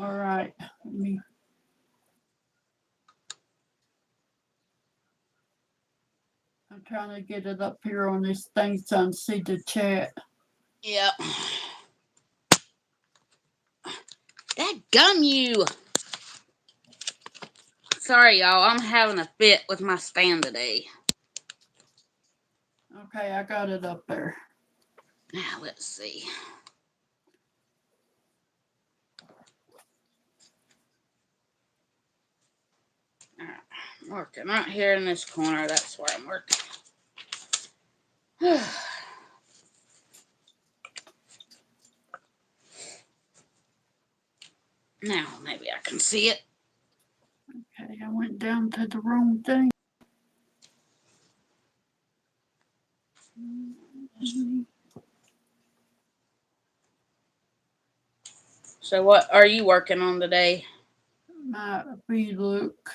All right. I'm trying to get it up here on this thing so I can see the chat. Yeah. That gum you. Sorry, y'all. I'm having a fit with my stand today. Okay, I got it up there. Now, let's see. All right. I'm working right here in this corner. That's where I'm working. Now, maybe I can see it. Okay, I went down to the wrong thing. So, what are you working on today? Might be Luke.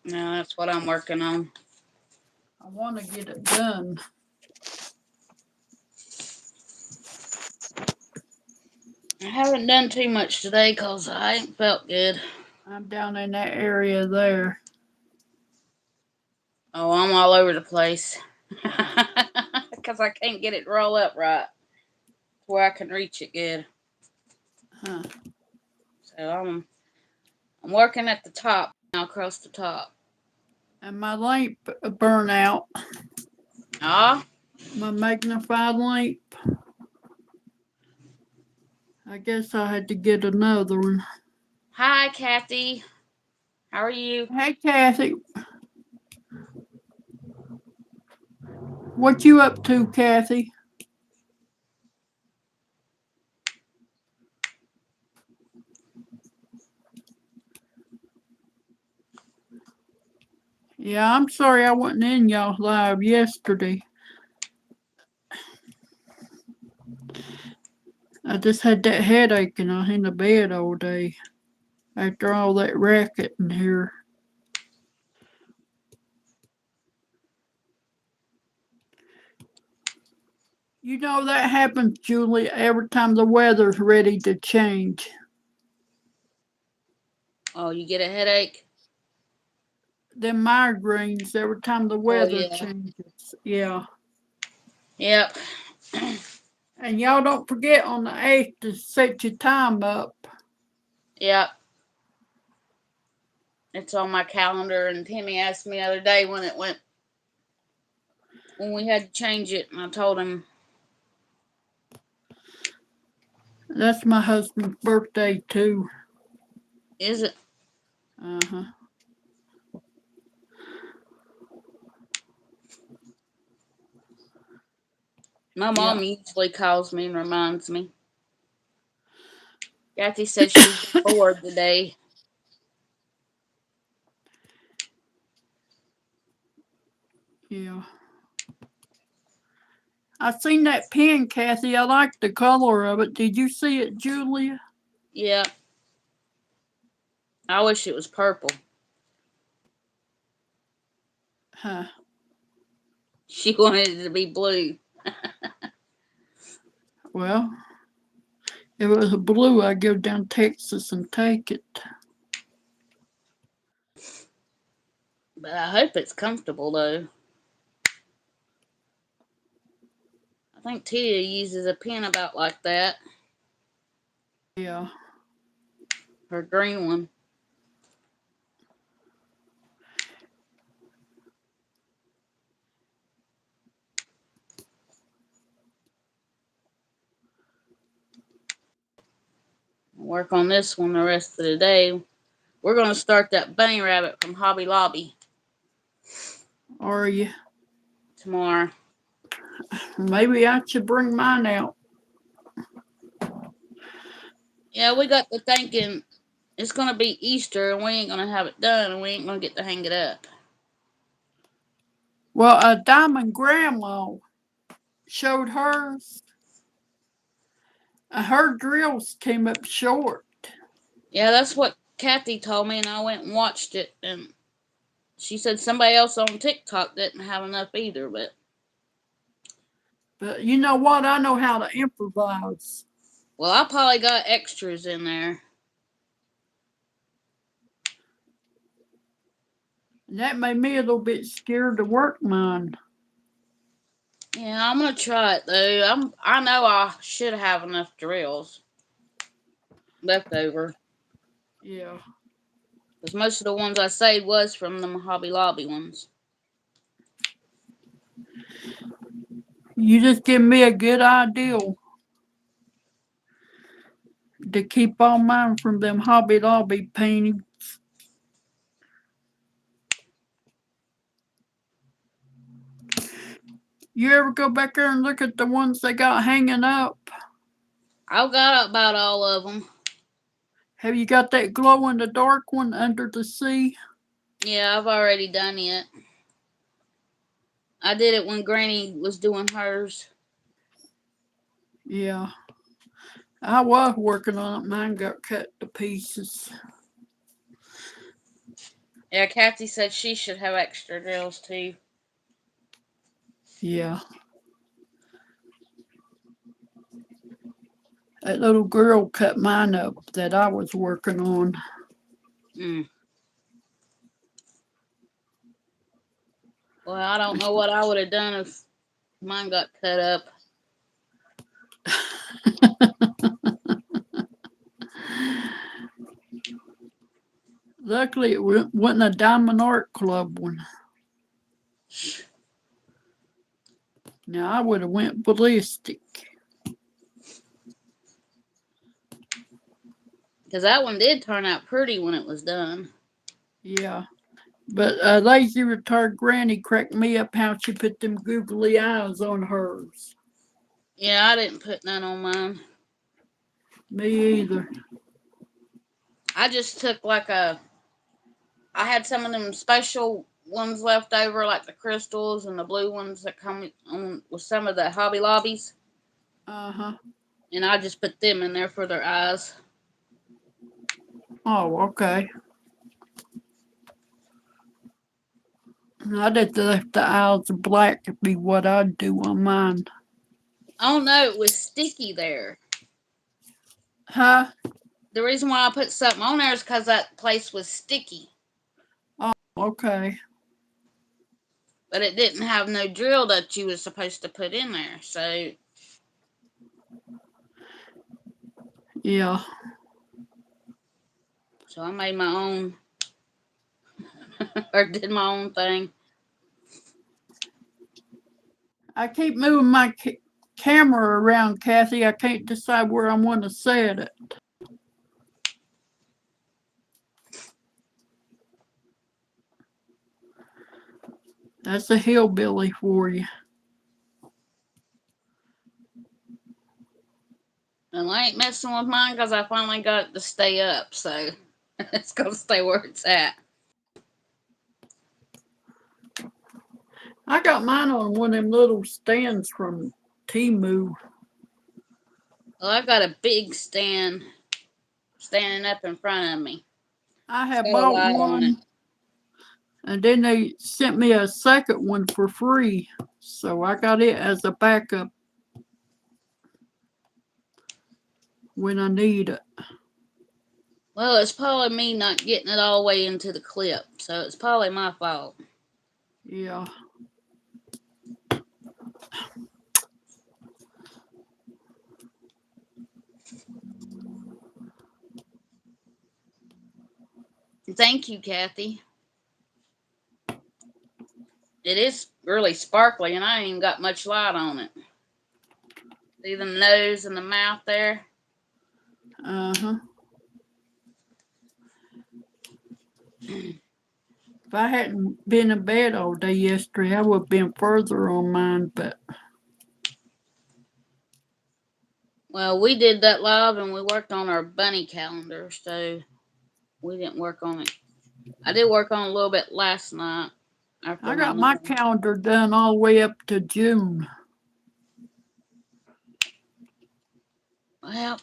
No, that's what I'm working on. I want to get it done. I haven't done too much today because I ain't felt good. I'm down in that area there. Oh, I'm all over the place. Because I can't get it to roll up right where I can reach it good. Huh. So I'm working at the top now, across the top. And my lamp burn out. Ah, My magnified lamp. I guess I had to get another one. hi, Kathy. How are you? Hey, Kathy. What you up to, Kathy? Yeah, I'm sorry I wasn't in y'all live yesterday. I just had that headache and I was in the bed all day after all that racket in here. You know that happens, Julie, every time the weather's ready to change. Oh, you get a headache? Them migraines every time the Oh, weather yeah. changes. Yeah. Yep. And y'all don't forget on the 8th to set your time up. Yep. It's on my calendar, and Timmy asked me the other day when we had to change it, and I told him. That's my husband's birthday, too. Is it? Uh-huh. My Yeah. mom usually calls me and reminds me. Kathy says she's bored today. Yeah. I seen that pen, Kathy. I like the color of it. Did you see it, Julia? Yeah. I wish it was purple. Huh. She wanted it to be blue. Well, if it was a blue, I'd go down Texas and take it. But I hope it's comfortable, though. I think Tia uses a pen about like that. Yeah. Her green one. Work on this one the rest of the day. We're going to start that bunny rabbit from Hobby Lobby Are you? tomorrow. Maybe I should bring mine out. Yeah, we got to thinking it's going to be Easter and we ain't going to have it done and we ain't going to get to hang it up. Well, a Diamond Grandma showed hers. Her drills came up short. Yeah, that's what Kathy told me, and I went and watched it, and she said somebody else on TikTok didn't have enough either, but But you know what? I know how to improvise. Well, I probably got extras in there. And that made me a little bit scared to work mine. Yeah, I'm gonna try it though. I know I should have enough drills left over Yeah. because most of the ones I saved was from the Hobby Lobby ones. You just give me a good idea to keep all mine from them Hobby Lobby paintings. You ever go back there and look at the ones they got hanging up? I've got about all of them. Have you got that glow in the dark one under the sea? Yeah, I've already done it. I did it when Granny was doing hers. Yeah. I was working on it. Mine got cut to pieces. Yeah, Kathy said she should have extra drills too. Yeah. That little girl cut mine up that I was working on. Mm. Well, I don't know what I would have done if mine got cut up. Luckily, it wasn't a Diamond Art Club one. Now, I would have went ballistic. Because that one did turn out pretty when it was done. Yeah. But Lazy Retired Granny cracked me up how she put them googly eyes on hers. Yeah, I didn't put none on mine. Me either. I just took I had some of them special ones left over, like the crystals and the blue ones that come on with some of the Hobby Lobbies. Uh-huh. And I just put them in there for their eyes. Oh, okay. I'd have left the eyes black to be what I'd do on mine. Oh no, it was sticky there. Huh? The reason why I put something on there is because that place was sticky. Oh, okay. But it didn't have no drill that you was supposed to put in there. So Yeah. I made my own or did my own thing. I keep moving my camera around, Kathy. I can't decide where I want to set it. That's a hillbilly for you. And I ain't messing with mine because I finally got it to stay up. So it's going to stay where it's at. I got mine on one of them little stands from Temu. Well, I got a big stand standing up in front of me. I It's had got a bought light on it. one, and then they sent me a second one for free. So I got it as a backup when I need it. Well, it's probably me not getting it all the way into the clip. So it's probably my fault. Yeah. Thank you, Kathy. It is really sparkly, and I ain't even got much light on it. See the nose and the mouth there? Uh-huh. If I hadn't been in bed all day yesterday, I would have been further on mine, but Well, we did that live, and we worked on our bunny calendar, so we didn't work on it. I did work on it a little bit last night. I got my calendar done all the way up to June. Well,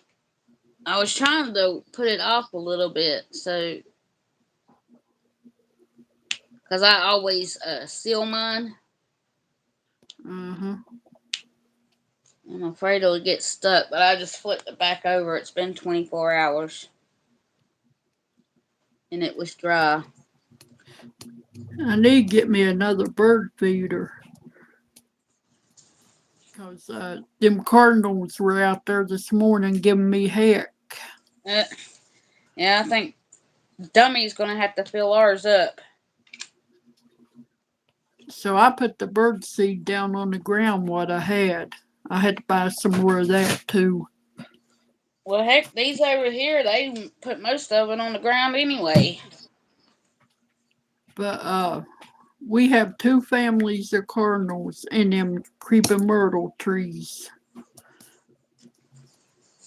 I was trying to put it off a little bit, so because I always seal mine. Uh-huh. I'm afraid it'll get stuck, but I just flipped it back over. It's been 24 hours. And it was dry. I need to get me another bird feeder. Because them cardinals were out there this morning giving me heck. Yeah, I think Dummy's going to have to fill ours up. So I put the bird seed down on the ground what I had. I had to buy some more of that too. Well, heck, these over here, they put most of it on the ground anyway. But we have 2 families of cardinals in them creeping myrtle trees.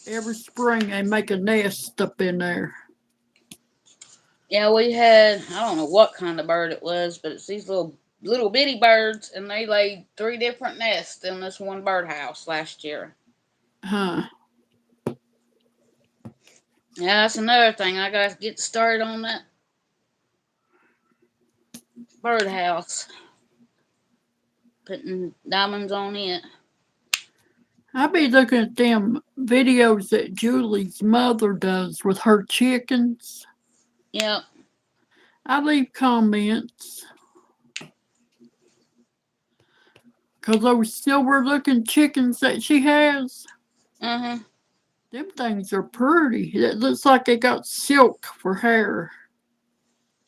Every spring they make a nest up in there. Yeah, we had, I don't know what kind of bird it was, but it's these little bitty birds, and they laid 3 different nests in this one birdhouse last year. Huh. Yeah, that's another thing. I got to get started on that birdhouse. Putting diamonds on it. I be looking at them videos that Julie's mother does with her chickens. Yep. I leave comments. Because those silver looking chickens that she has, Uh-huh. them things are pretty. It looks like they got silk for hair.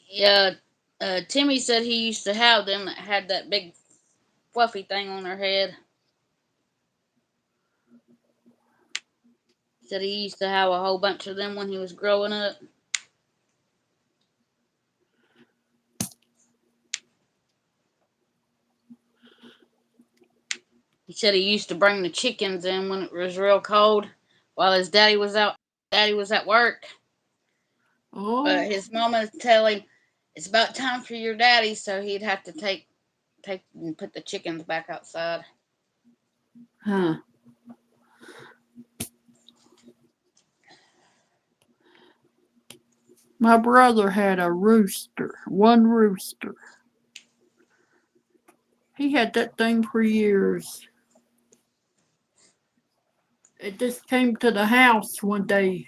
Yeah. Timmy said he used to have them that had that big fluffy thing on their head. Said he used to have a whole bunch of them when he was growing up. He said he used to bring the chickens in when it was real cold while his daddy was out. Daddy was at work. Oh. But his mama would tell him it's about time for your daddy, so he'd have to take and put the chickens back outside. Huh. My brother had a rooster, one rooster. He had that thing for years. It just came to the house one day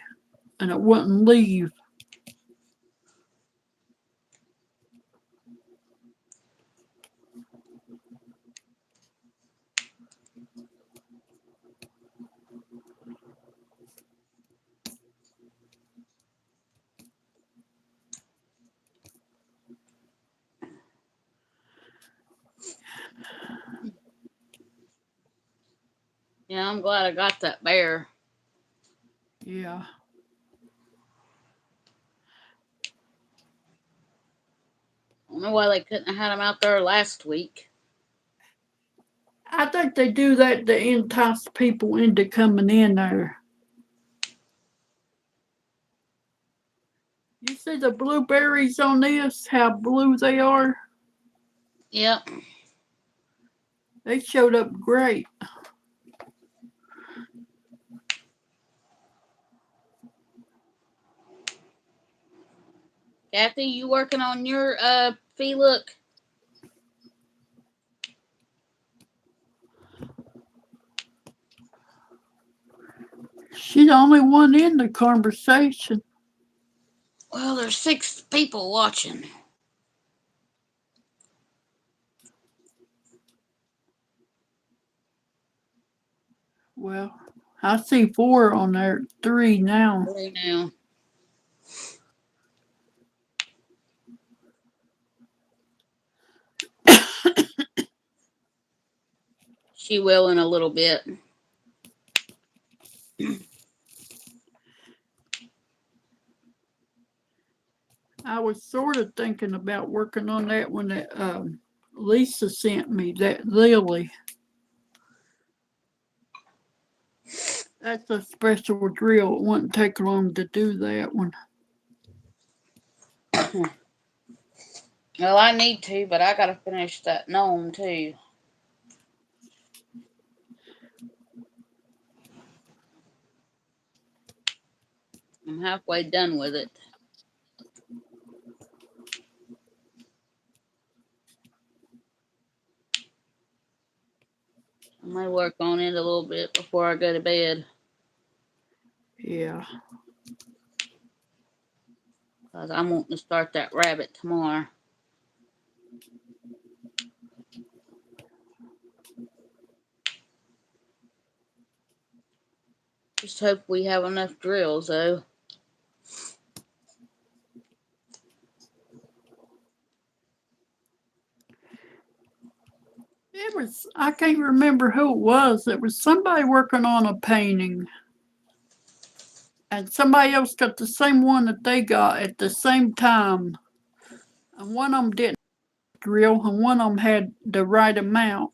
and it wouldn't leave. Yeah, I'm glad I got that bear. Yeah. I don't know why they couldn't have had him out there last week. I think they do that to entice people into coming in there. You see the blueberries on this, how blue they are? Yep. They showed up great. Kathy, you working on your fee look? She's the only one in the conversation. Well, there's 6 people watching. Well, I see 4 on there, 3 now. 3 now. She will in a little bit. I was sort of thinking about working on that one that Lisa sent me, that lily. That's a special drill. It wouldn't take long to do that one. Well, I need to, but I gotta finish that gnome too. I'm halfway done with it. might work on it a little bit before I go to bed. Yeah. Because I'm wanting to start that rabbit tomorrow. Just hope we have enough drills, though. It was, I can't remember who it was. It was somebody working on a painting. And somebody else got the same one that they got at the same time. And one of them didn't drill, and one of them had the right amount.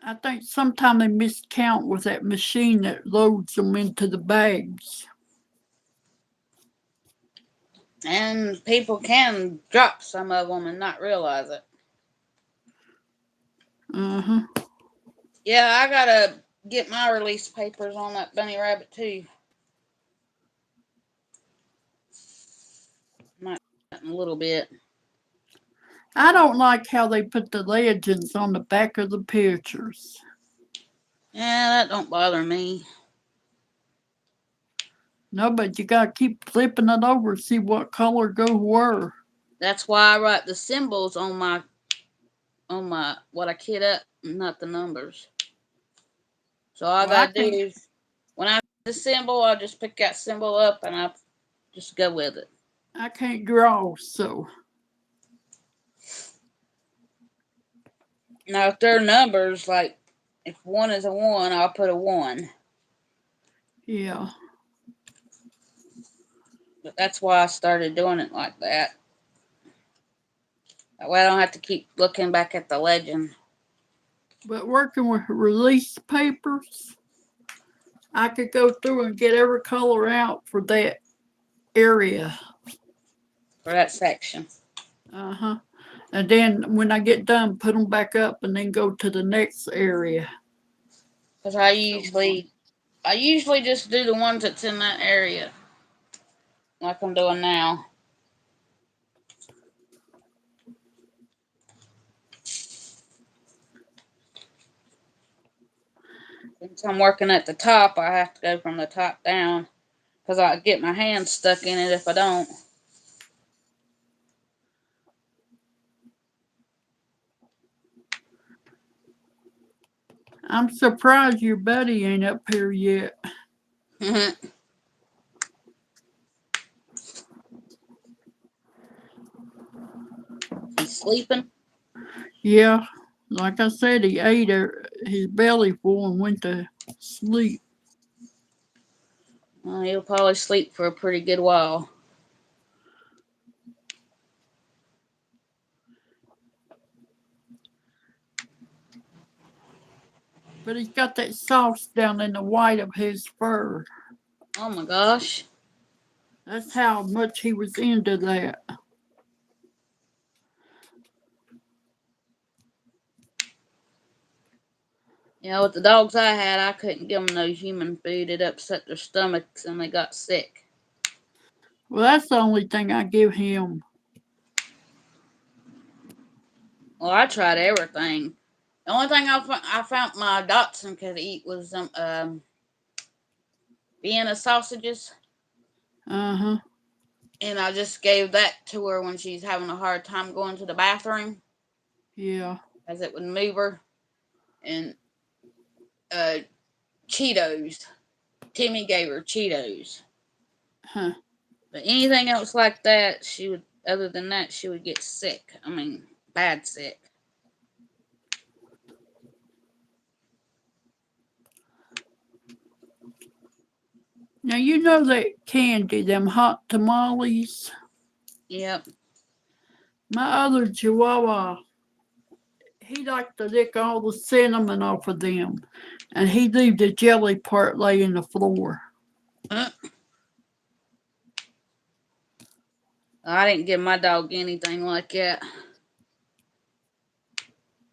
I think sometimes they miscount with that machine that loads them into the bags. And people can drop some of them and not realize it. Uh-huh. Yeah, I gotta get my release papers on that bunny rabbit too. Might in a little bit. I don't like how they put the legends on the back of the pictures. Yeah, that don't bother me. No, but you gotta keep flipping it over, see what color go where. That's why I write the symbols on my what I kit up, not the numbers. So all I Well, I gotta do can't. is when I the symbol, I'll just pick that symbol up and I just go with it. I can't draw, so Now if they're numbers, like if 1 is a 1, I'll put a 1. yeah. But that's why I started doing it like that. That way I don't have to keep looking back at the legend. But working with release papers, I could go through and get every color out for that area. For that section. Uh-huh. And then when I get done, put them back up and then go to the next area. Because I usually just do the ones that's in that area. Like I'm doing now. Since I'm working at the top, I have to go from the top down. Because I get my hands stuck in it if I don't. I'm surprised your buddy ain't up here yet. He's sleeping. Yeah, like I said, he ate his belly full and went to sleep. Well, he'll probably sleep for a pretty good while. But he's got that sauce down in the white of his fur. Oh my gosh. That's how much he was into that. Yeah, with the dogs I had, I couldn't give them no human food. It upset their stomachs and they got sick. Well, that's the only thing I give him. Well, I tried everything. The only thing I found my Dotson could eat was Vienna sausages. Uh-huh. And I just gave that to her when she's having a hard time going to the bathroom. Yeah. As it would move her. And Cheetos. Timmy gave her Cheetos. Huh. But anything else like that, other than that, she would get sick. I mean, bad sick. Now, you know that candy, them hot tamales? Yep. My other Chihuahua, he liked to lick all the cinnamon off of them. And he'd leave the jelly part lay in the floor. I didn't give my dog anything like that.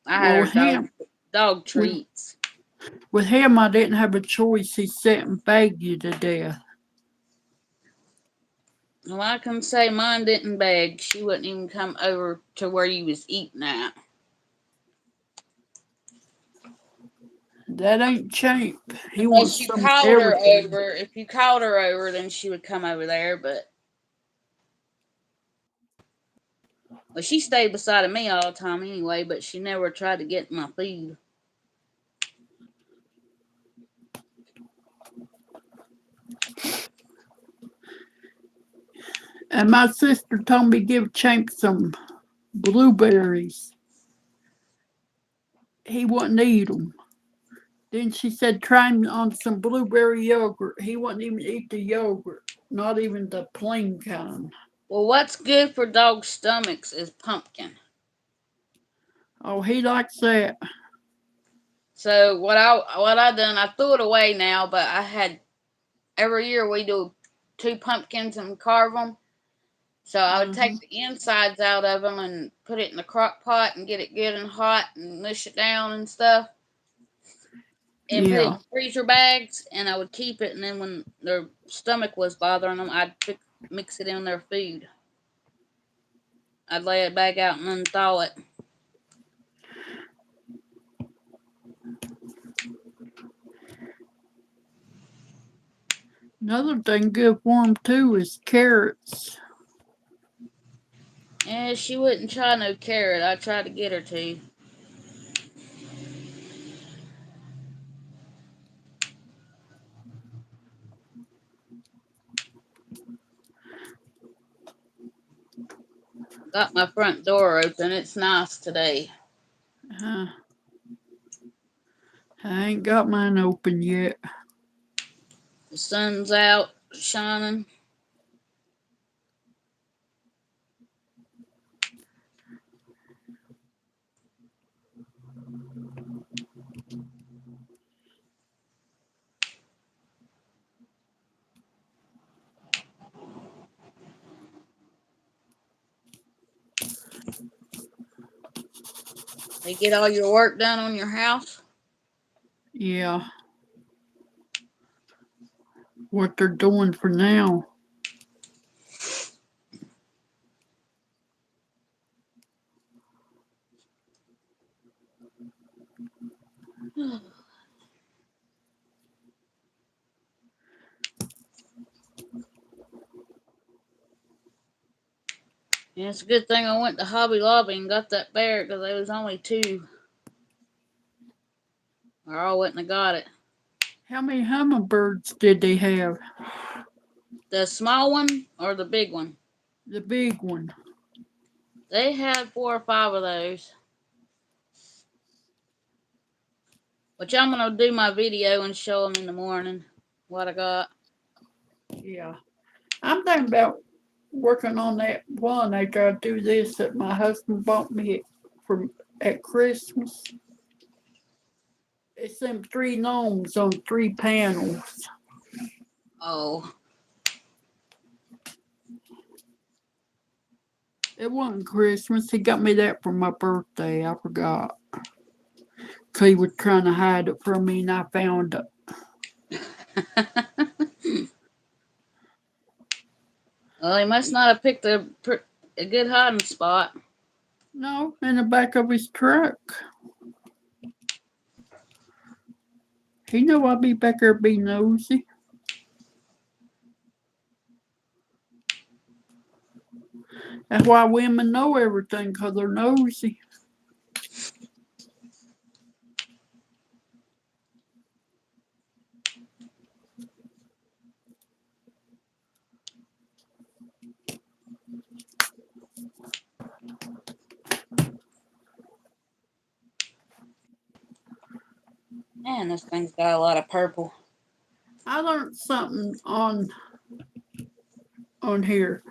I had Well, her dog treats. With him, I didn't have a choice. He sat and begged you to death. Well, I can say mine didn't beg. She wouldn't even come over to where you was eating at. That ain't Champ. He Unless wants you some of called her everything. over. If you called her over, then she would come over there. But well, she stayed beside of me all the time anyway. But she never tried to get my food. And my sister told me give Champ some blueberries. He wouldn't eat them. Then she said try him on some blueberry yogurt. He wouldn't even eat the yogurt, not even the plain kind. Well, what's good for dog stomachs is pumpkin. Oh, he likes that. So what I done, I threw it away now, but I had every year we do 2 pumpkins and carve them. So I would take the insides out of them and put it in the crock pot and get it good and hot and mush it down and stuff. And put it Yeah. in freezer bags, and I would keep it. And then when their stomach was bothering them, I'd mix it in their food. I'd lay it back out and unthaw it. Another thing good for him too is carrots. Yeah, she wouldn't try no carrot. I tried to get her to. Got my front door open. It's nice today. I ain't got mine open yet. The sun's out shining. They get all your work done on your house? Yeah. What they're doing for now. Yeah, it's a good thing I went to Hobby Lobby and got that bear because there was only 2. Or I wouldn't have got it. How many hummingbirds did they have? The small one or the big one? The big one. They had 4 or 5 of those. Which I'm going to do my video and show them in the morning what I got. Yeah. I'm thinking about working on that one after I do this that my husband bought me at Christmas. It's them 3 gnomes on 3 panels. Oh. It wasn't Christmas. He got me that for my birthday. I forgot. 'Cause he was trying to hide it from me and I found it. Well, he must not have picked a good hiding spot. No, in the back of his truck. He knew I'd be back there be nosy. That's why women know everything, 'cause they're nosy. Man, this thing's got a lot of purple. I learned something on here.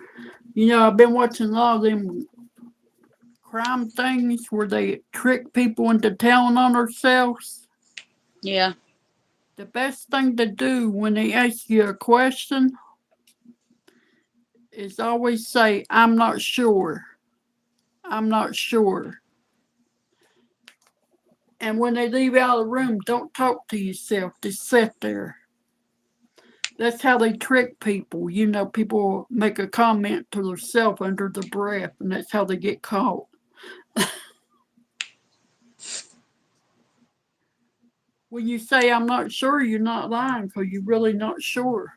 You know, I've been watching a lot of them crime things where they trick people into telling on themselves. Yeah. The best thing to do when they ask you a question is always say, I'm not sure. I'm not sure. And when they leave out of the room, don't talk to yourself. Just sit there. That's how they trick people. You know, people make a comment to themselves under the breath, and that's how they get caught. When you say I'm not sure, you're not lying because you're really not sure.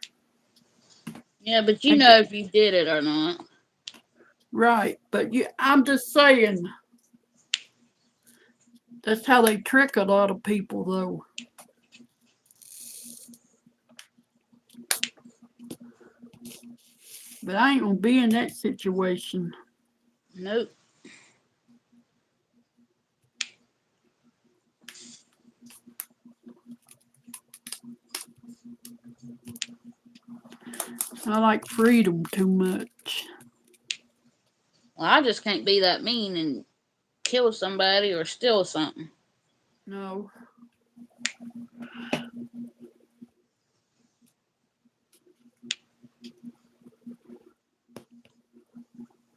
Yeah, but you And know if you did it or not. right, but I'm just saying that's how they trick a lot of people, though. But I ain't gonna be in that situation. Nope. I like freedom too much. Well, I just can't be that mean and kill somebody or steal something. No.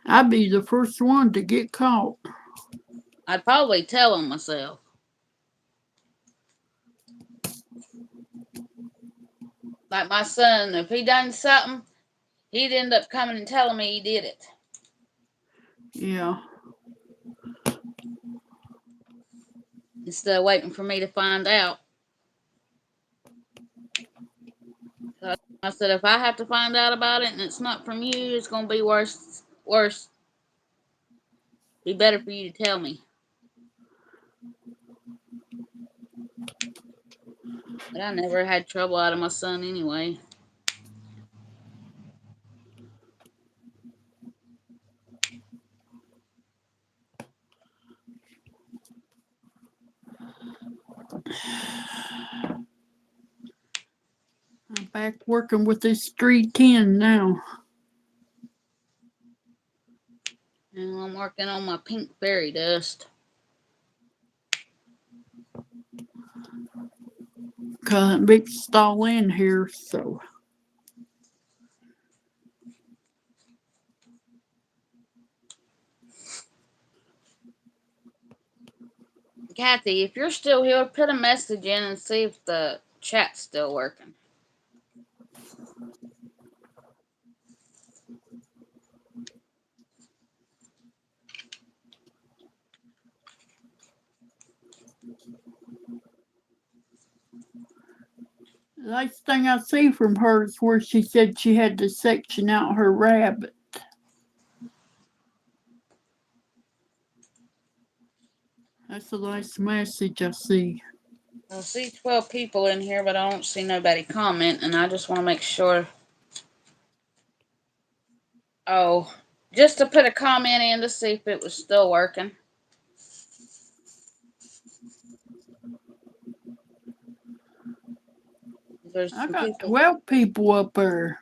I'd be the first one to get caught. I'd probably tell on myself. Like my son, if he done something, he'd end up coming and telling me he did it. Yeah. Instead of waiting for me to find out. I said, if I have to find out about it and it's not from you, it's gonna be worse. Worse. Be better for you to tell me. But I never had trouble out of my son anyway. I'm back working with this 310 now. And I'm working on my pink fairy dust. Cause big stall in here, so. Kathy, if you're still here, put a message in and see if the chat's still working. The last thing I see from her is where she said she had to section out her rabbit. That's the last message I see. I see 12 people in here, but I don't see nobody comment, and I just want to make sure. Oh, just to put a comment in to see if it was still working. There's I some got people. 12 people up there.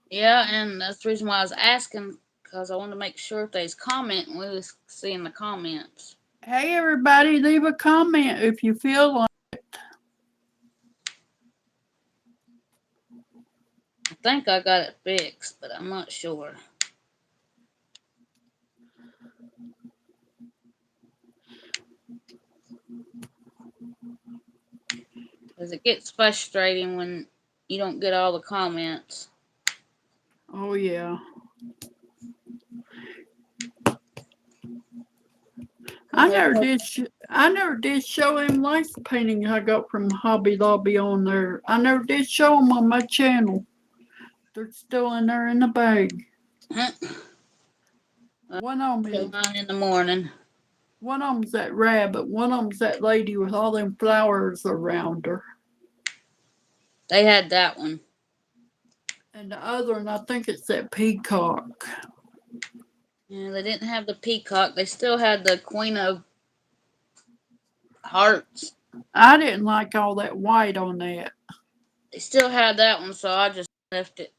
Yeah, and that's the reason why I was asking, because I wanted to make sure if they's commenting, we was seeing the comments. Hey, everybody, leave a comment if you feel like. I think I got it fixed, but I'm not sure. Because it gets frustrating when you don't get all the comments. Oh, yeah. I never did show them lace painting I got from Hobby Lobby on there. I never did show them on my channel. They're still in there in the bag. One of them Till is 9 in the morning. one of them's that rabbit. One of them's that lady with all them flowers around her. They had that one. And the other one, I think it's that peacock. Yeah, they didn't have the peacock. They still had the Queen of Hearts. I didn't like all that white on that. They still had that one, so I just left it.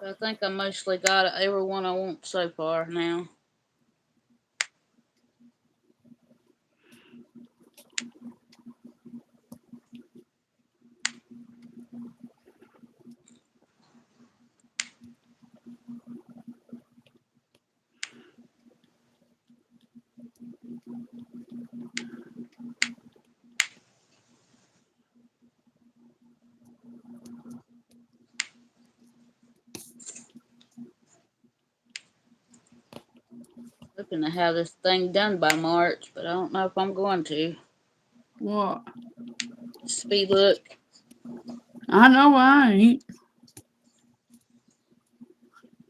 I think I mostly got every one I want so far now. hoping to have this thing done by March, but I don't know if I'm going to. What? Speed look. I know I ain't.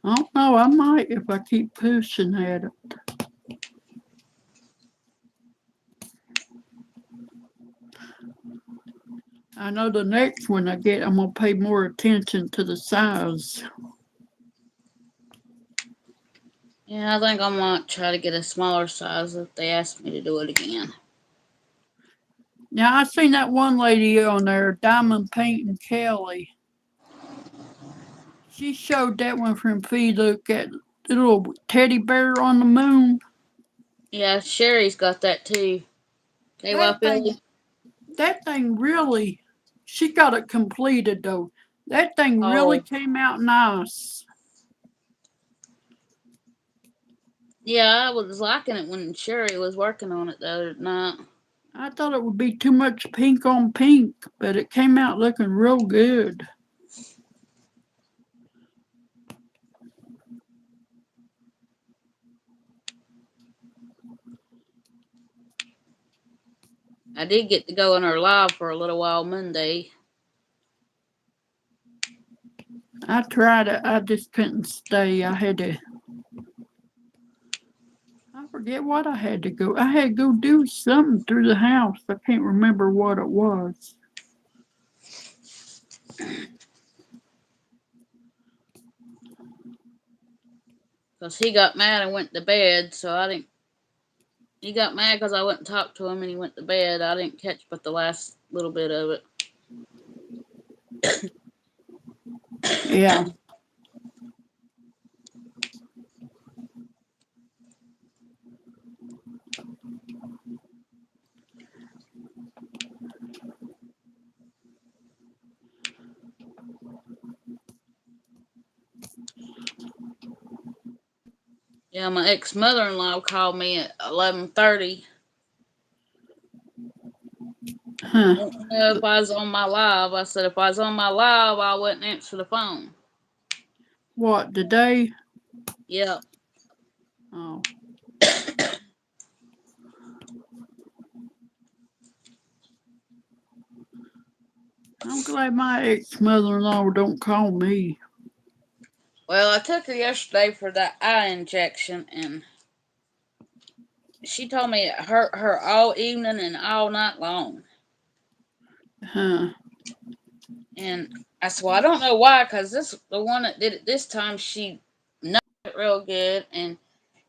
I don't know. I might if I keep pushing at it. I know the next one I get, I'm going to pay more attention to the size. Yeah, I think I might try to get a smaller size if they ask me to do it again. Now, I seen that one lady on there, Diamond Painting Kelly. She showed that one from Facebook, that little teddy bear on the moon. Yeah, Sherry's got that too. KY Philly. That thing really, she got it completed though. That thing really Oh. came out nice. Yeah, I was liking it when Sherry was working on it the other night. I thought it would be too much pink on pink, but it came out looking real good. I did get to go in her live for a little while Monday. I tried it, I just couldn't stay. I forget what I had to go. I had to go do something through the house. I can't remember what it was. Because he got mad and went to bed, so I didn't. He got mad because I wouldn't talk to him and he went to bed. I didn't catch but the last little bit of it. Yeah. Yeah, my ex-mother-in-law called me at 11:30. Huh. I don't know if I was on my live. I said if I was on my live, I wouldn't answer the phone. What, today? Yep. Oh. I'm glad my ex-mother-in-law don't call me. Well, I took her yesterday for that eye injection, and she told me it hurt her all evening and all night long. Huh. And I said, well, I don't know why, because the one that did it this time, she numbed it real good, and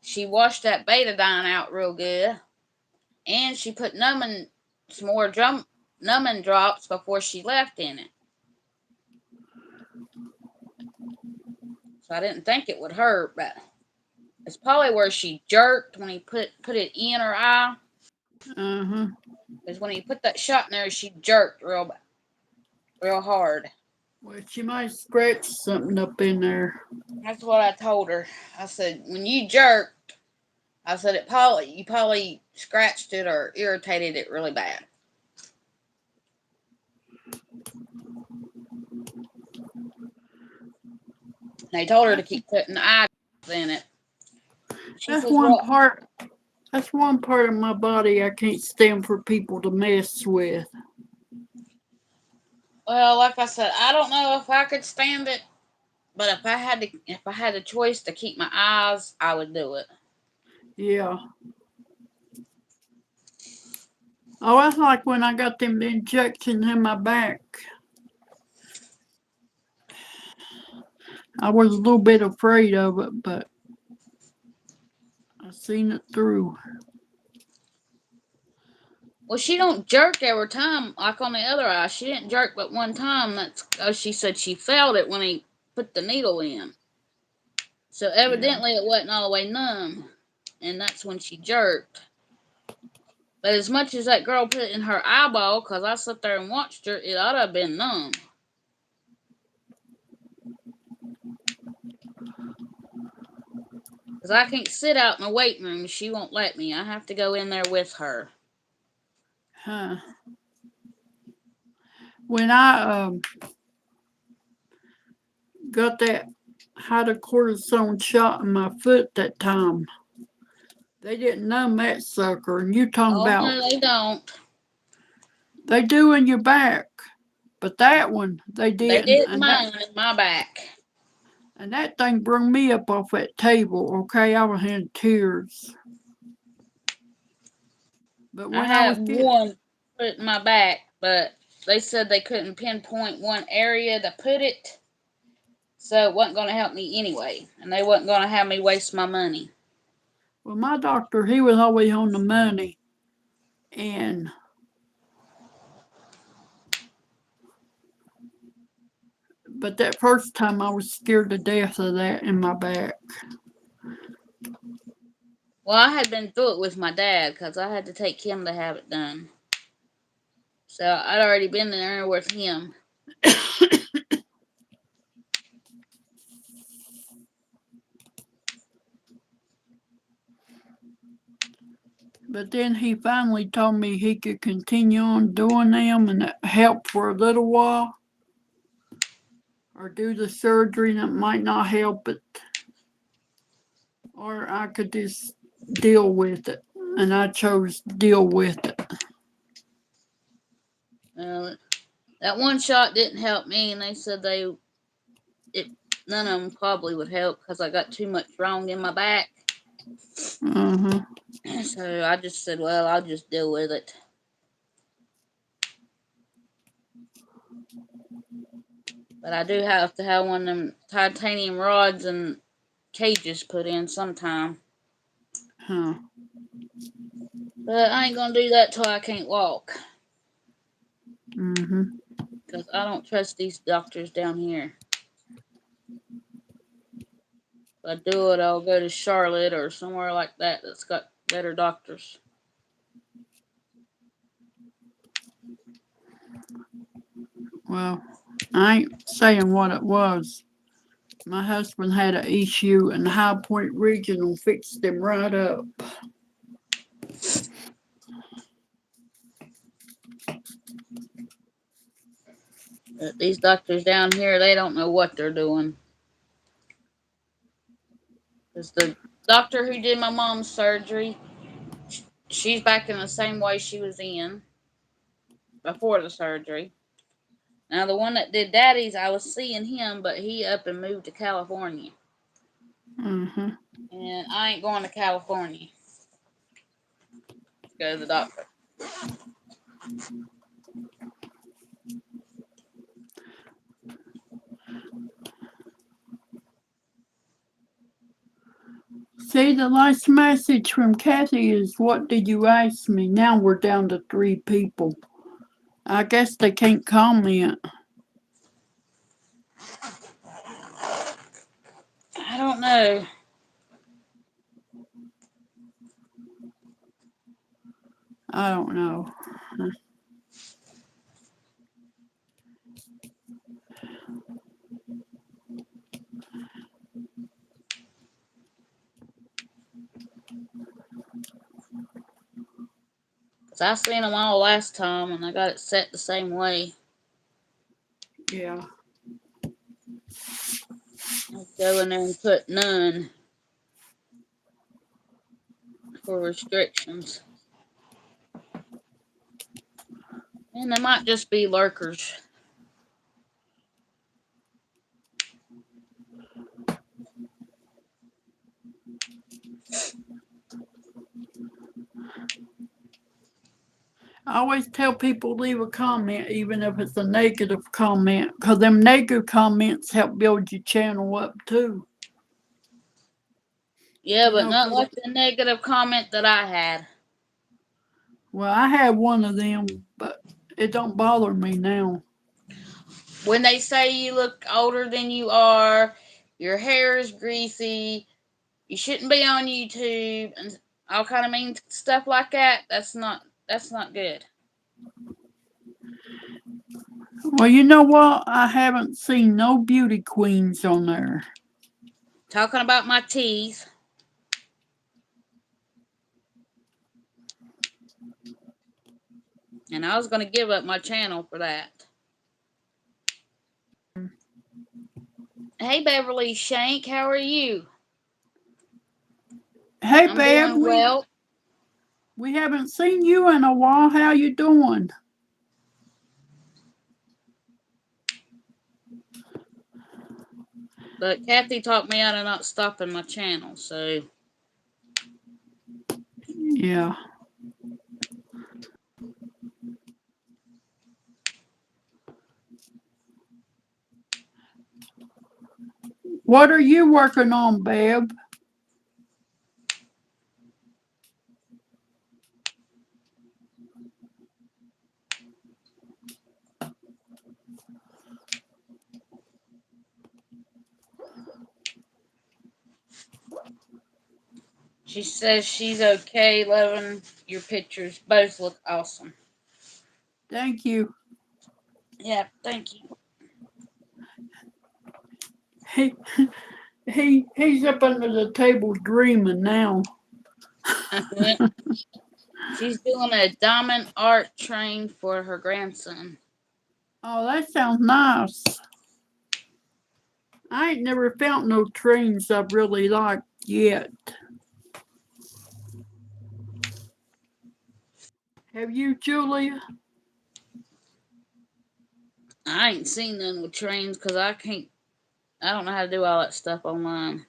she washed that betadine out real good, and she put some more numbing drops before she left in it. So I didn't think it would hurt, but it's probably where she jerked when he put it in her eye. Uh-huh. Because when he put that shot in there, she jerked real hard. Well, she might scratch something up in there. That's what I told her. I said, when you jerked, I said you probably scratched it or irritated it really bad. And I told her to keep putting eye in it. That's one part of my body I can't stand for people to mess with. Well, like I said, I don't know if I could stand it, but if I had a choice to keep my eyes, I would do it. Yeah. Oh, that's like when I got them injections in my back. I was a little bit afraid of it, but I seen it through. Well, she don't jerk every time, like on the other eye. She didn't jerk but one time. That's because she said she felt it when he put the needle in. So evidently it wasn't all the way numb, and that's when she jerked. But as much as that girl put it in her eyeball, because I sat there and watched her, it ought to have been numb. Because I can't sit out in the waiting room. She won't let me. I have to go in there with her. Huh. When I got that hydrocortisone shot in my foot that time, They didn't numb that sucker, and you talking Oh about no, they don't. they do in your back, but that one they They didn't, did mine in my back. and that thing brung me up off that table. Okay, I was in tears. But I when I was had still, one put in my back, but they said they couldn't pinpoint one area to put it, so it wasn't going to help me anyway, and they wasn't going to have me waste my money. well, my doctor he was always on the money, and but that first time I was scared to death of that in my back. Well, I had been through it with my dad because I had to take him to have it done. So I'd already been there with him. But then he finally told me he could continue on doing them and it helped for a little while. Or do the surgery that might not help it. Or I could just deal with it. And I chose to deal with it. That one shot didn't help me, and they said none of them probably would help because I got too much wrong in my back. Uh-huh. So I just said, well, I'll just deal with it. But I do have to have one of them titanium rods and cages put in sometime. Huh. But I ain't gonna do that till I can't walk. Mm-hmm. Because I don't trust these doctors down here. If I do it, I'll go to Charlotte or somewhere like that that's got better doctors. Well, I ain't saying what it was. My husband had an issue and High Point Regional fixed him right up. But these doctors down here, they don't know what they're doing. Because the doctor who did my mom's surgery, she's back in the same way she was in before the surgery. Now, the one that did Daddy's, I was seeing him, but he up and moved to California. Mm-hmm. And I ain't going to California to go to the doctor. See, the last message from Kathy is, what did you ask me? Now we're down to 3 people. I guess they can't comment. I don't know. I don't know. Because I seen them all last time and I got it set the same way. Yeah. I'll go in there and put none for restrictions. And they might just be lurkers. I always tell people leave a comment, even if it's a negative comment, because them negative comments help build your channel up too. Yeah, You but know, not like the negative comment that I had. well, I had one of them, but it don't bother me now. When they say you look older than you are, your hair is greasy, you shouldn't be on YouTube, and all kind of mean stuff like that, that's not good. Well, you know what? I haven't seen no beauty queens on there. Talking about my teeth. And I was going to give up my channel for that. Hey, Beverly Shank, how are you? Hey, I'm Bab, doing well. we haven't seen you in a while. How you doing? But Kathy talked me out of not stopping my channel, so Yeah. What are you working on, Bab? she says she's okay, loving your pictures. Both look awesome. Thank you. Yeah, thank you. He he's up under the table dreaming now. She's doing a diamond art train for her grandson. Oh, that sounds nice. I ain't never found no trains I've really liked yet. Have you, Julia? I ain't seen none with trains because I don't know how to do all that stuff online.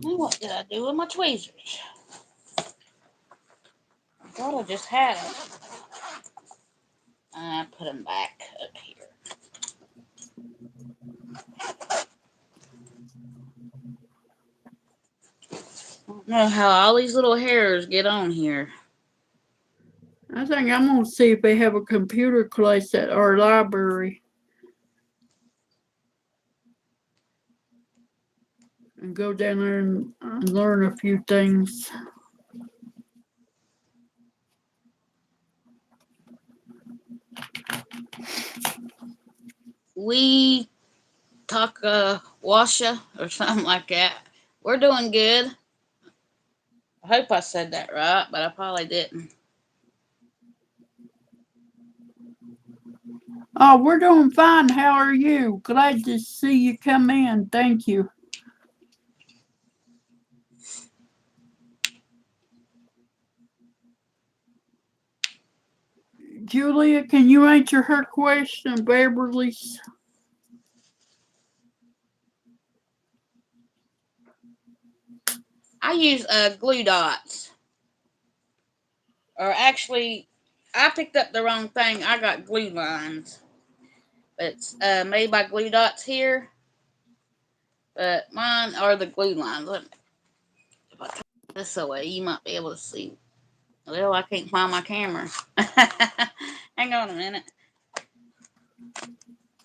Now what did I do with my tweezers? I thought I just had them. I put them back up here. I don't know how all these little hairs get on here. I think I'm gonna see if they have a computer class at our library and go down there and learn a few things. We talk Washa or something like that. We're doing good. I hope I said that right, but I probably didn't. Oh, we're doing fine. How are you? Glad to see you come in. Thank you. Julia, can you answer her question, Beverly's? I use glue dots. Or actually, I picked up the wrong thing. I got glue lines. It's made by Glue Dots here. But mine are the glue lines. If I turn this away, you might be able to see. Well, I can't find my camera. Hang on a minute.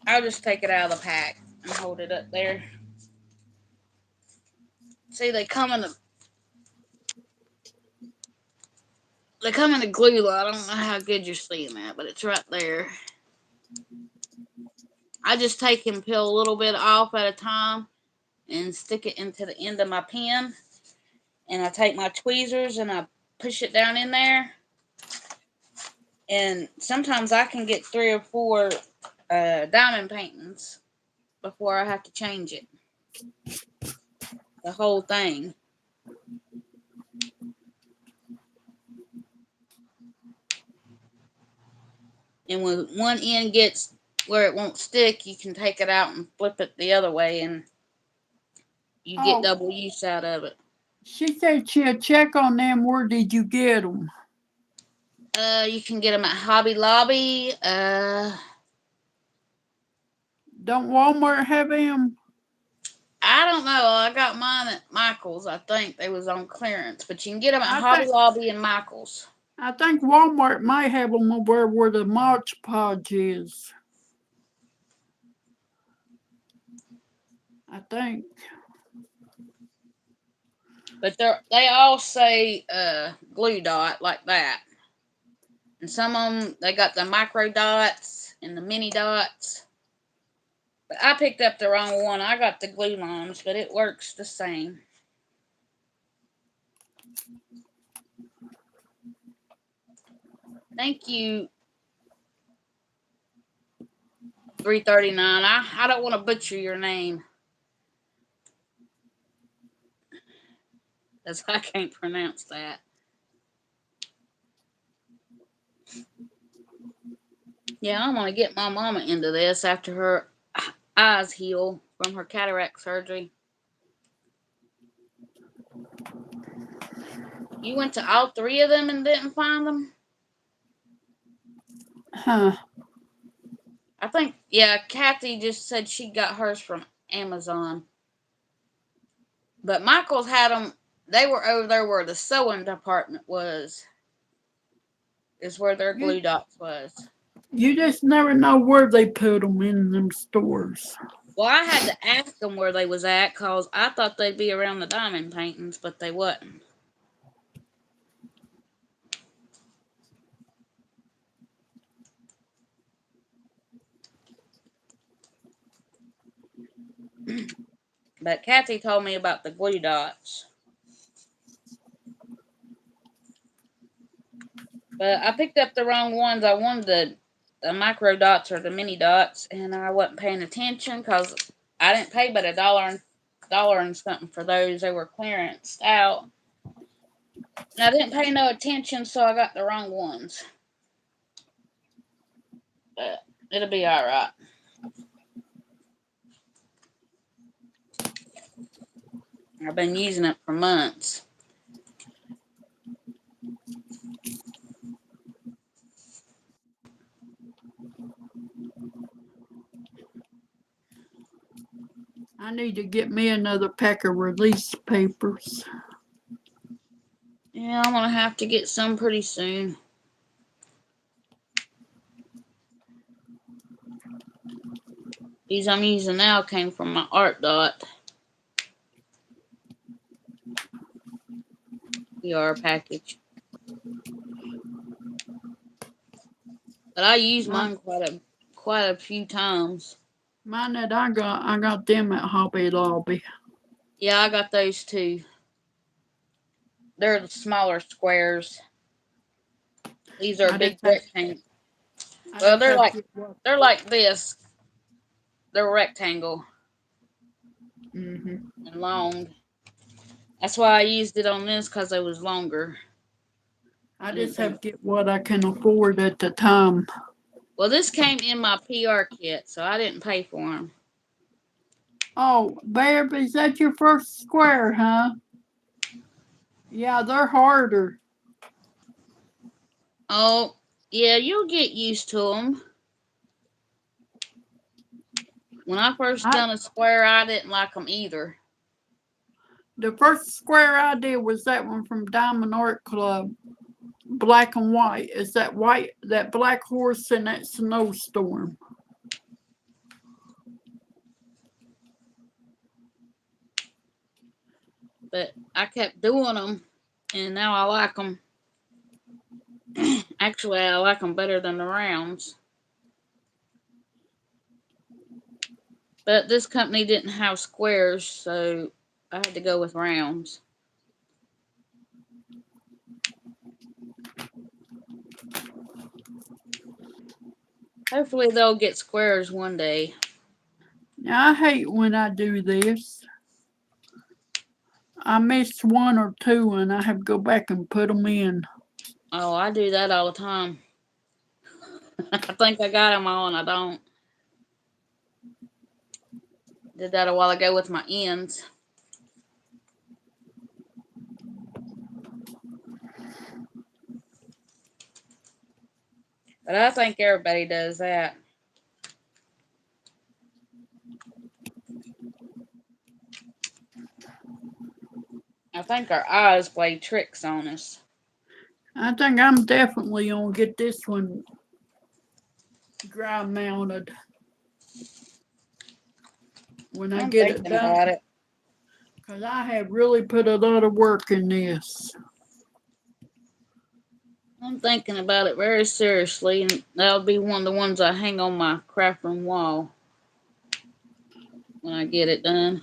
I'll just take it out of the pack and hold it up there. See, they come in a glue line. I don't know how good you're seeing that, but it's right there. I just take and peel a little bit off at a time and stick it into the end of my pen. And I take my tweezers and I push it down in there. And sometimes I can get 3 or 4 diamond paintings before I have to change it. The whole thing. And when one end gets where it won't stick, you can take it out and flip it the other way and you get double use out of it. She said she'll check on them. Where did you get them? You can get them at Hobby Lobby. Don't Walmart have them? I don't know. I got mine at Michael's. I think they was on clearance, but you can get them at I Hobby think Lobby and Michael's. I think Walmart might have them over where the Mod Podge is. I think. But they all say glue dot like that. And some of them, they got the micro dots and the mini dots. But I picked up the wrong one. I got the glue lines, but it works the same. Thank you, 339. I don't want to butcher your name. because I can't pronounce that. Yeah, I'm gonna get my mama into this after her eyes heal from her cataract surgery. You went to all three of them and didn't find them? Huh. I think, yeah, Kathy just said she got hers from Amazon. But Michael's had them, they were over there where the sewing department was, is where their glue You, dots was. you just never know where they put them in them stores. Well, I had to ask them where they was at because I thought they'd be around the diamond paintings, but they wasn't. But Kathy told me about the glue dots. But I picked up the wrong ones. I wanted the micro dots or the mini dots, and I wasn't paying attention because I didn't pay but $1 and something for those. They were clearanced out. And I didn't pay no attention, so I got the wrong ones. But it'll be all right. I've been using it for months. I need to get me another pack of release papers. Yeah, I'm going to have to get some pretty soon. These I'm using now came from my art dot PR package. But I use mine quite a few times. Mine that I got them at Hobby Lobby. Yeah, I got those too. They're the smaller squares. These are big rectangles. Well, they're like this. They're rectangle and long. That's why I used it on this because it was longer. I just have to get what I can afford at the time. Well, this came in my PR kit, so I didn't pay for them. Oh, Barb, is that your first square, huh? Yeah, they're harder. Oh, yeah, you'll get used to them. When I first done a square, I didn't like them either. The first square I did was that one from Diamond Art Club, black and white. It's that black horse in that snowstorm. But I kept doing them, and now I like them. Actually, I like them better than the rounds. But this company didn't have squares, so I had to go with rounds. Hopefully they'll get squares one day. Now, I hate when I do this. I miss one or two and I have to go back and put them in. Oh, I do that all the time. I think I got them all and I don't. Did that a while ago with my ends. But I think everybody does that. I think our eyes play tricks on us. I think I'm definitely going to get this one dry mounted when I get it done. Because I have really put a lot of work in this. I'm thinking about it very seriously, and that'll be one of the ones I hang on my craft room wall when I get it done.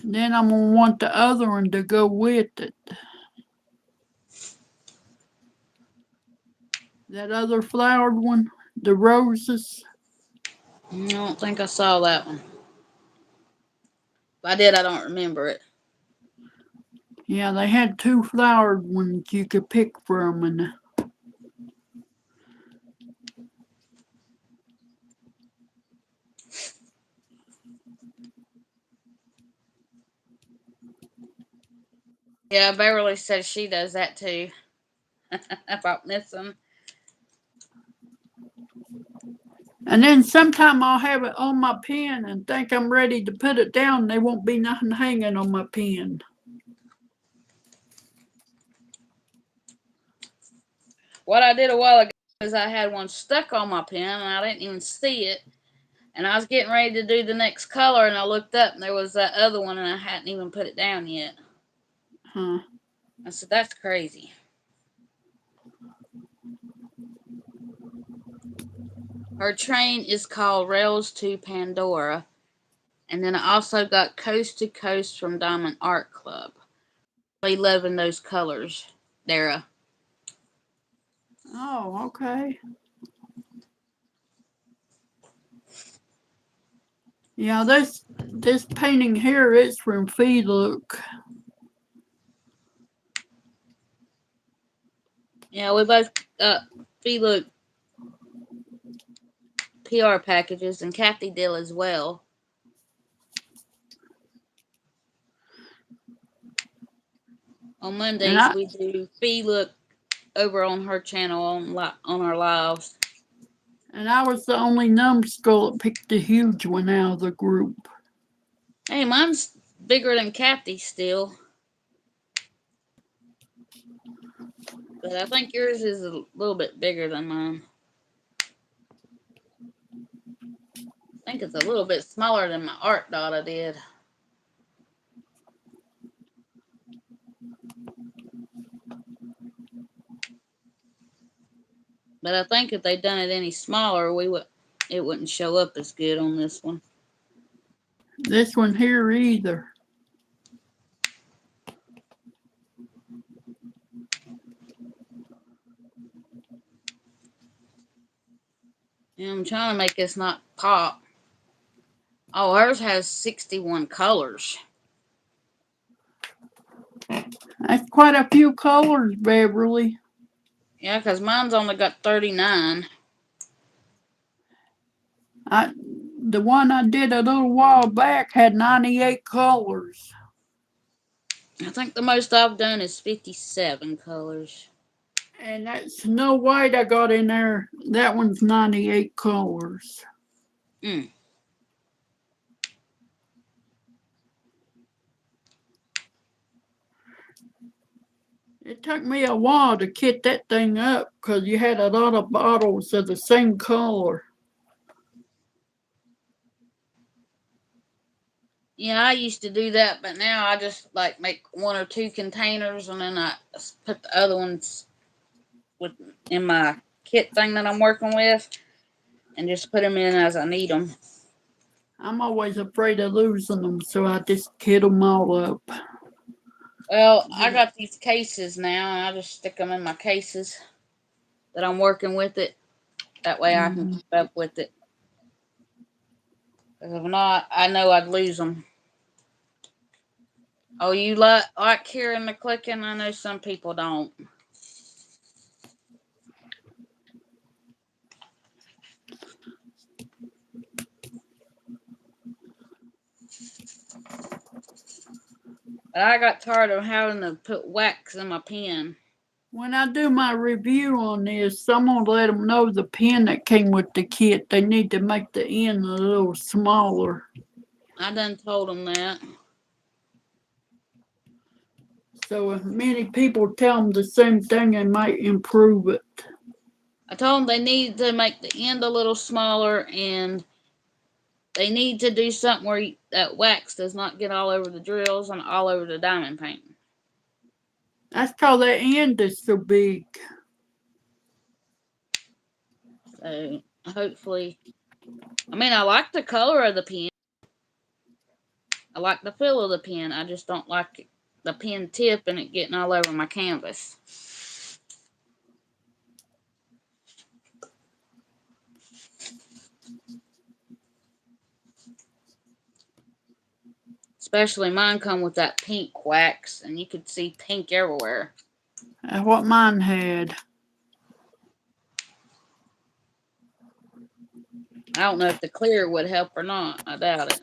Then I'm going to want the other one to go with it. That other flowered one, the roses. I don't think I saw that one. If I did, I don't remember it. Yeah, they had 2 flowered ones you could pick from, and Yeah, Beverly says she does that too. About missing. then sometime I'll have it on my pen and think I'm ready to put it down. There won't be nothing hanging on my pen. What I did a while ago is I had one stuck on my pen and I didn't even see it. And I was getting ready to do the next color and I looked up and there was that other one and I hadn't even put it down yet. Huh. I said, that's crazy. Her train is called Rails to Pandora. And then I also got Coast to Coast from Diamond Art Club. Really loving those colors, Dara. Oh, okay. Yeah, this painting here is from Look. Yeah, we both got Look PR packages and Kathy did as well. On Mondays we do Look over on her channel on our lives. And I was the only numbskull that picked the huge one out of the group. Hey, mine's bigger than Kathy's still. But I think yours is a little bit bigger than mine. I think it's a little bit smaller than my art dot I did. But I think if they'd done it any smaller, it wouldn't show up as good on this one. This one here either. Yeah, I'm trying to make this not pop. Oh, hers has 61 colors. That's quite a few colors, Beverly. Yeah, because mine's only got 39. The one I did a little while back had 98 colors. I think the most I've done is 57 colors. And that Snow White I got in there, that one's 98 colors. Mm. It took me a while to kit that thing up because you had a lot of bottles of the same color. Yeah, I used to do that, but now I just like make 1 or 2 containers and then I put the other ones in my kit thing that I'm working with and just put them in as I need them. I'm always afraid of losing them, so I just kit them all up. Well, I got these cases now and I just stick them in my cases that I'm working with it. That way I can keep up with it. Because if not, I know I'd lose them. Oh, you like hearing the clicking? I know some people don't. But I got tired of having to put wax in my pen. When I do my review on this, I'm going to let them know the pen that came with the kit. They need to make the end a little smaller. I done told them that. So if many people tell them the same thing, they might improve it. I told them they need to make the end a little smaller and they need to do something where that wax does not get all over the drills and all over the diamond paint. That's because the end is so big. So hopefully, I mean, I like the color of the pen. I like the feel of the pen. I just don't like the pen tip and it getting all over my canvas. Especially mine come with that pink wax, and you could see pink everywhere. That's what mine had. I don't know if the clear would help or not. I doubt it.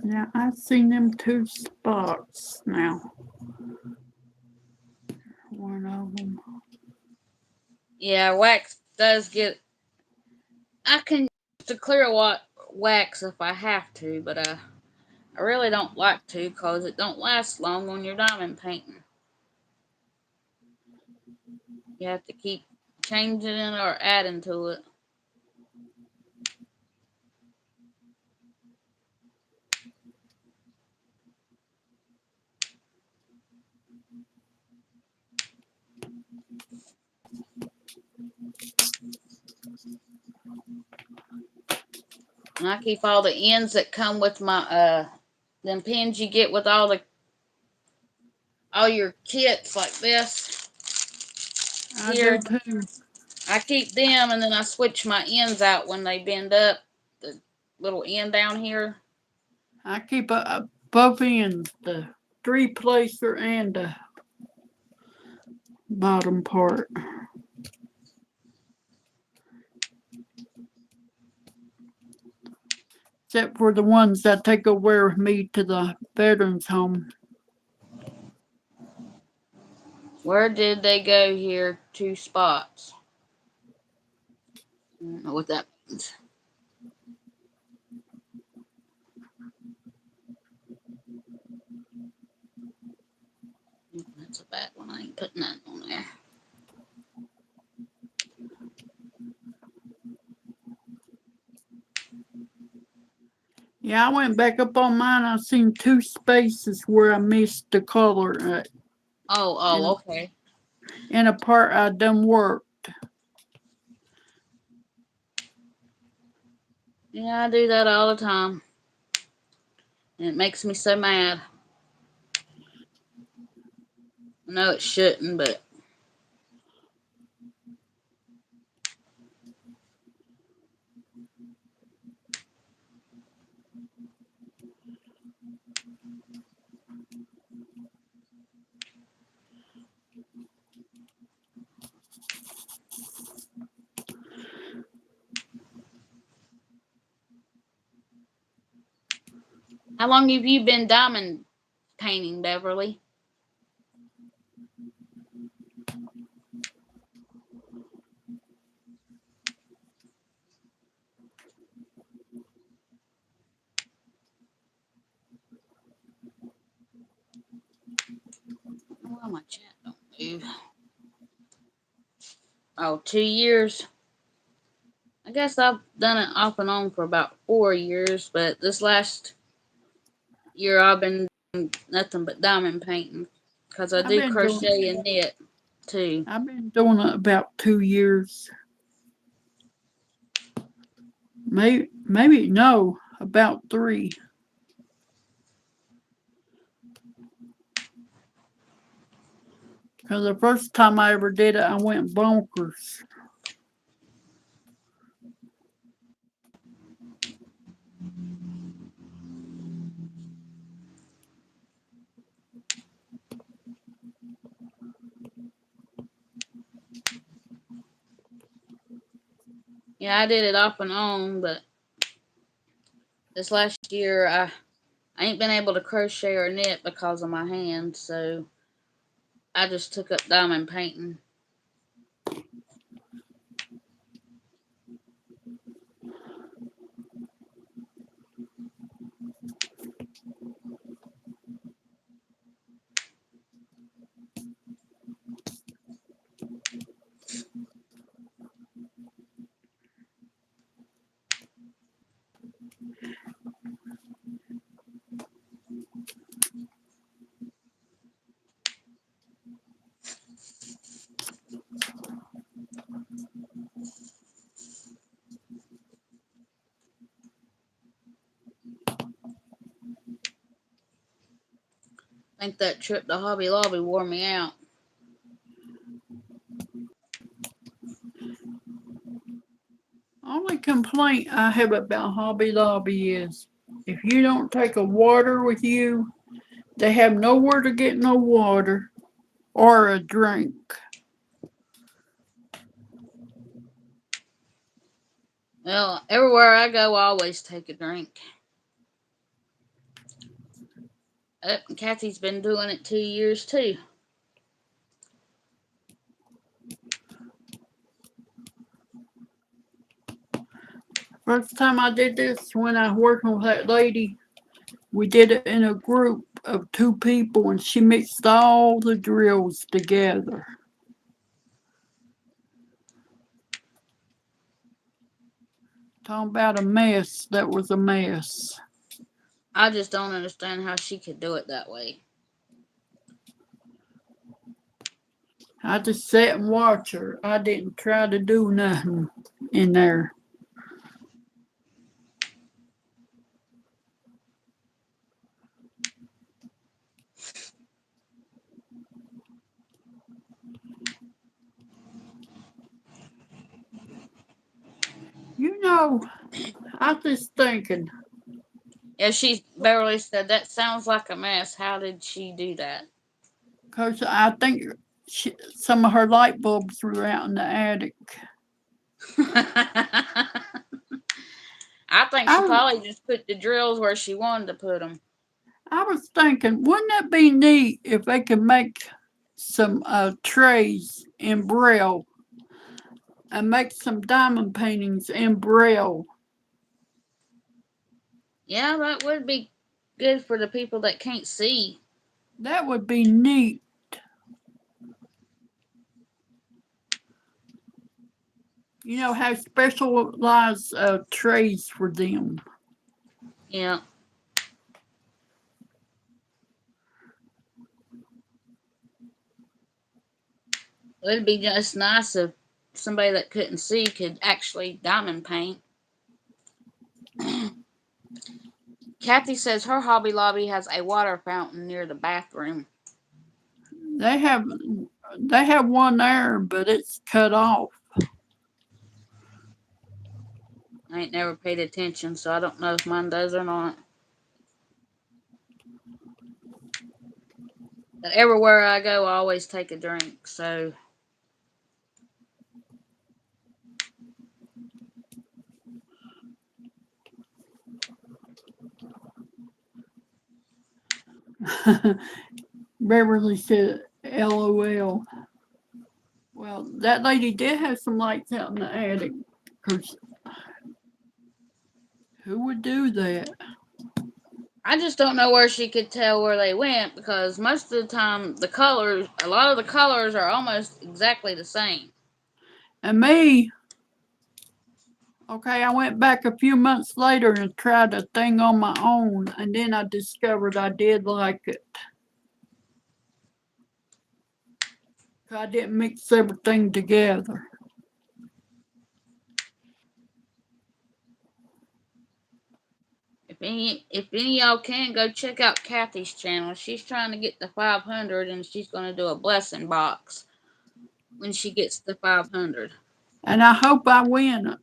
Now I've seen them two spots now. One of them. Yeah, wax does get. I can use the clear wax if I have to, but I really don't like to because it don't last long when you're diamond painting. You have to keep changing it or adding to it. And I keep all the ends that come with my them pins you get with all your kits like this. I Here, do too. I keep them and then I switch my ends out when they bend up. The little end down here. I keep both ends, the three placer and the bottom part. Except for the ones that take away with me to the veterans home. Where did they go here? 2 spots. I don't know what that means. That's a bad one. I ain't putting that on there. Yeah, I went back up on mine. I seen 2 spaces where I missed the color Okay. in a part I done worked. Yeah, I do that all the time. And it makes me so mad. I know it shouldn't, but how long have you been diamond painting, Beverly? Why my chat don't move? Oh, 2 years. I guess I've done it off and on for about 4 years, but this last year I've been doing nothing but diamond painting because I I've do been doing crochet and knit too. I've been doing it about 2 years. Maybe no, about 3. Because the first time I ever did it, I went bonkers. Yeah, I did it off and on, but this last year I ain't been able to crochet or knit because of my hands, so I just took up diamond painting. I think that trip to Hobby Lobby wore me out. Only complaint I have about Hobby Lobby is if you don't take a water with you, they have nowhere to get no water or a drink. Well, everywhere I go, I always take a drink. Kathy's been doing it 2 years too. First time I did this when I was working with that lady, we did it in a group of 2 people and she mixed all the drills together. Talking about a mess, that was a mess. I just don't understand how she could do it that way. I just sat and watched her. I didn't try to do nothing in there. You know, I was just thinking, Yeah, Beverly said that sounds like a mess. How did she do that? because I think some of her light bulbs were out in the attic. I think she probably just put the drills where she wanted to put them. I was thinking, wouldn't that be neat if they could make some trays in Braille and make some diamond paintings in Braille? Yeah, that would be good for the people that can't see. That would be neat. You know, have specialized trays for them. Yeah. It'd be just nice if somebody that couldn't see could actually diamond paint. Kathy says her Hobby Lobby has a water fountain near the bathroom. They have one there, but it's cut off. I ain't never paid attention, so I don't know if mine does or not. But everywhere I go, I always take a drink, so. Beverly said, LOL. Well, that lady did have some lights out in the attic. Cause who would do that? I just don't know where she could tell where they went because most of the time a lot of the colors are almost exactly the same. And me, okay, I went back a few months later and tried a thing on my own, and then I discovered I did like it. I didn't mix everything together. If any of y'all can, go check out Kathy's channel. She's trying to get to 500 and she's going to do a blessing box when she gets to 500. And I hope I win it.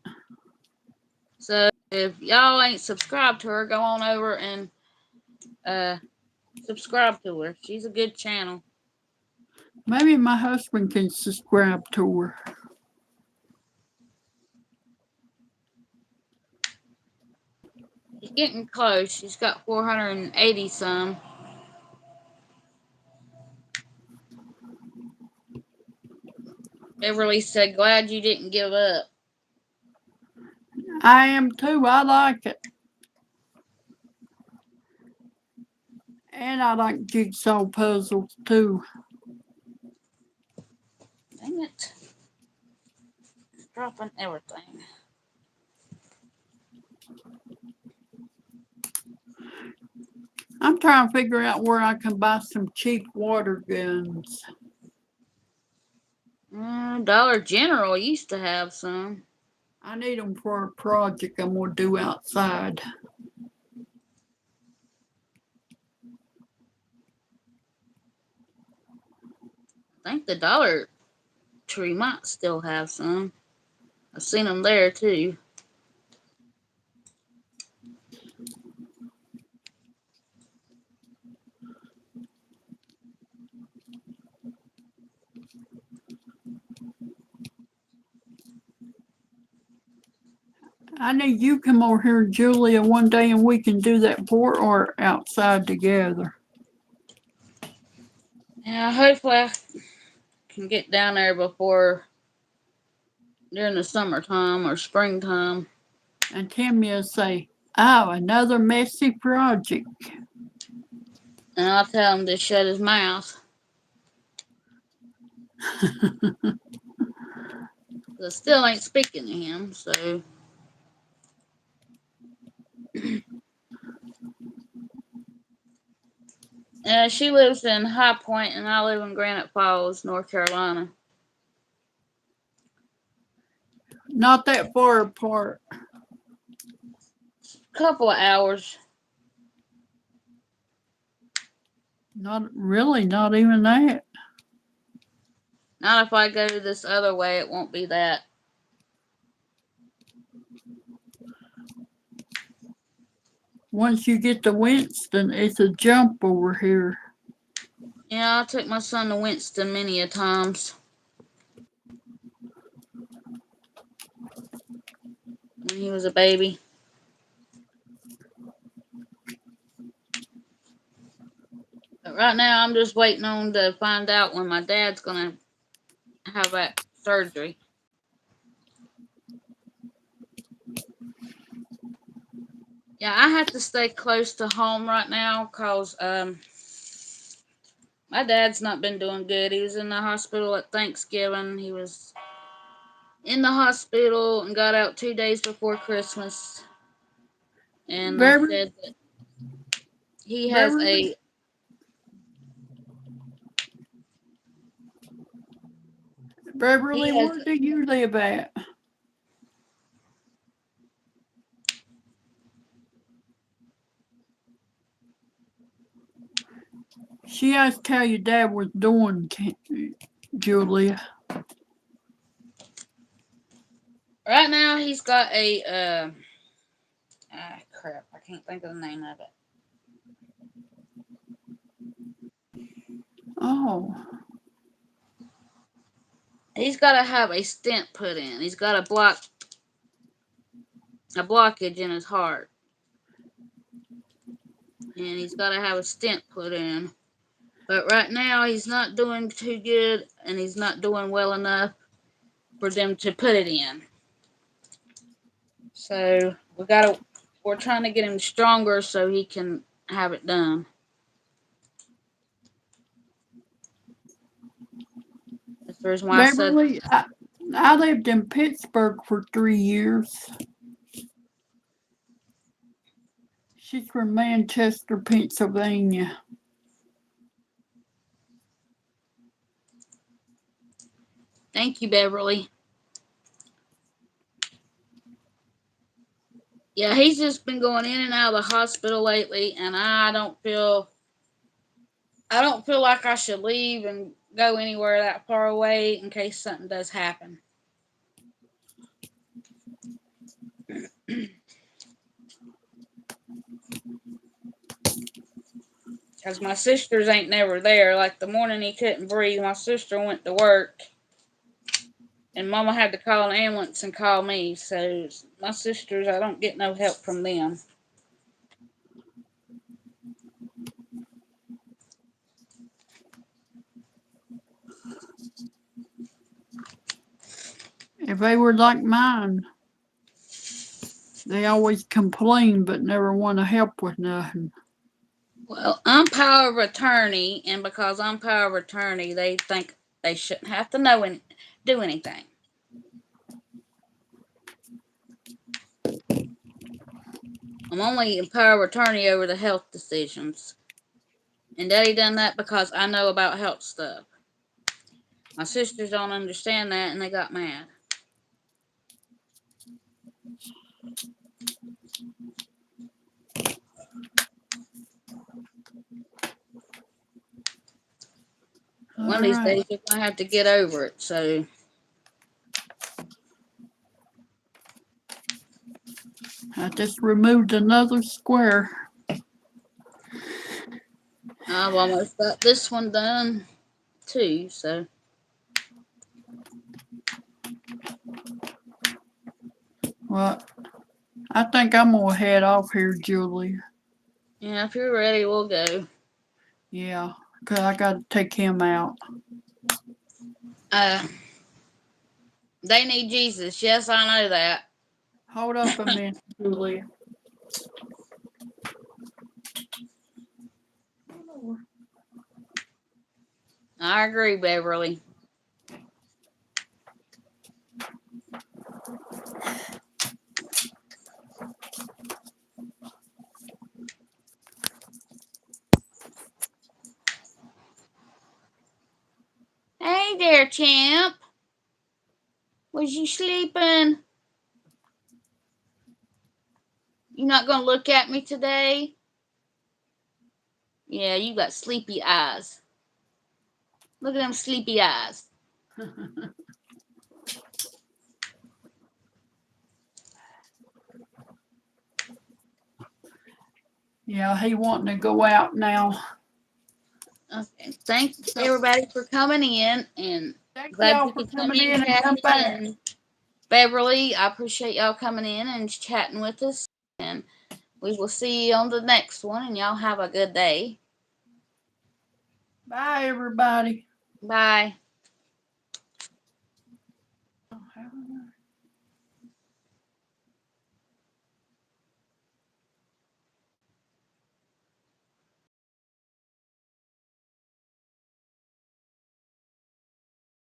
So if y'all ain't subscribed to her, go on over and subscribe to her. She's a good channel. Maybe my husband can subscribe to her. She's getting close. She's got 480 some. Beverly said, glad you didn't give up. I am too. I like it. And I like jigsaw puzzles too. Dang it. Dropping everything. I'm trying to figure out where I can buy some cheap water guns. Dollar General used to have some. I need them for a project I'm going to do outside. think the Dollar Tree might still have some. I've seen them there too. I need you come over here, Julia, one day and we can do that port art outside together. Yeah, hopefully I can get down there before during the summertime or springtime. And Timmy will say, oh, another messy project. And I'll tell him to shut his mouth. I still ain't speaking to him, so. She lives in High Point, and I live in Granite Falls, North Carolina. Not that far apart. Couple of hours. Not really, not even that. Not if I go this other way, it won't be that. Once you get to Winston, it's a jump over here. Yeah, I took my son to Winston many a times. When he was a baby. But right now, I'm just waiting on to find out when my dad's going to have that surgery. Yeah, I have to stay close to home right now because my dad's not been doing good. He was in the hospital at Thanksgiving. He was in the hospital and got out 2 days before Christmas. And they said that he has a... Beverly, where do you live at? She asked how your dad was doing, Julia. Right now, he's got a... crap, I can't think of the name of it. Oh. He's got to have a stent put in. He's got a blockage in his heart. And he's got to have a stent put in. But right now, he's not doing too good, and he's not doing well enough for them to put it in. So we're trying to get him stronger so he can have it done. That's the reason why Beverly, I lived in Pittsburgh for 3 years. She's from Manchester, Pennsylvania. Thank you, Beverly. Yeah, he's just been going in and out of the hospital lately, and I don't feel like I should leave and go anywhere that far away in case something does happen. Because my sisters ain't never there. Like the morning he couldn't breathe, my sister went to work. And Mama had to call an ambulance and call me. So my sisters, I don't get no help from them. If they were like mine, they always complain but never want to help with nothing. Well, I'm power of attorney, and because I'm power of attorney, they think they shouldn't have to know and do anything. I'm only in power of attorney over the health decisions. And Daddy done that because I know about health stuff. My sisters don't understand that, and they got mad. One of All these right. days you're gonna have to get over it. So I just removed another square. I've almost got this one done too. So Well, I think I'm gonna head off here, Julie. yeah, if you're ready, we'll go. Yeah, 'cause I gotta take him out. They need Jesus. Yes, I know that. Hold up a minute, Julie. I agree, Beverly. Hey there, champ. Was you sleeping? You not gonna look at me today? Yeah, you got sleepy eyes. Look at them sleepy eyes. Yeah, he wanting to go out now. Okay. Thanks everybody for coming in, and Thank glad y'all you for could come coming in in and come chatting. back. And Beverly, I appreciate y'all coming in and chatting with us. And we will see you on the next one. And y'all have a good day. Bye, everybody. Bye.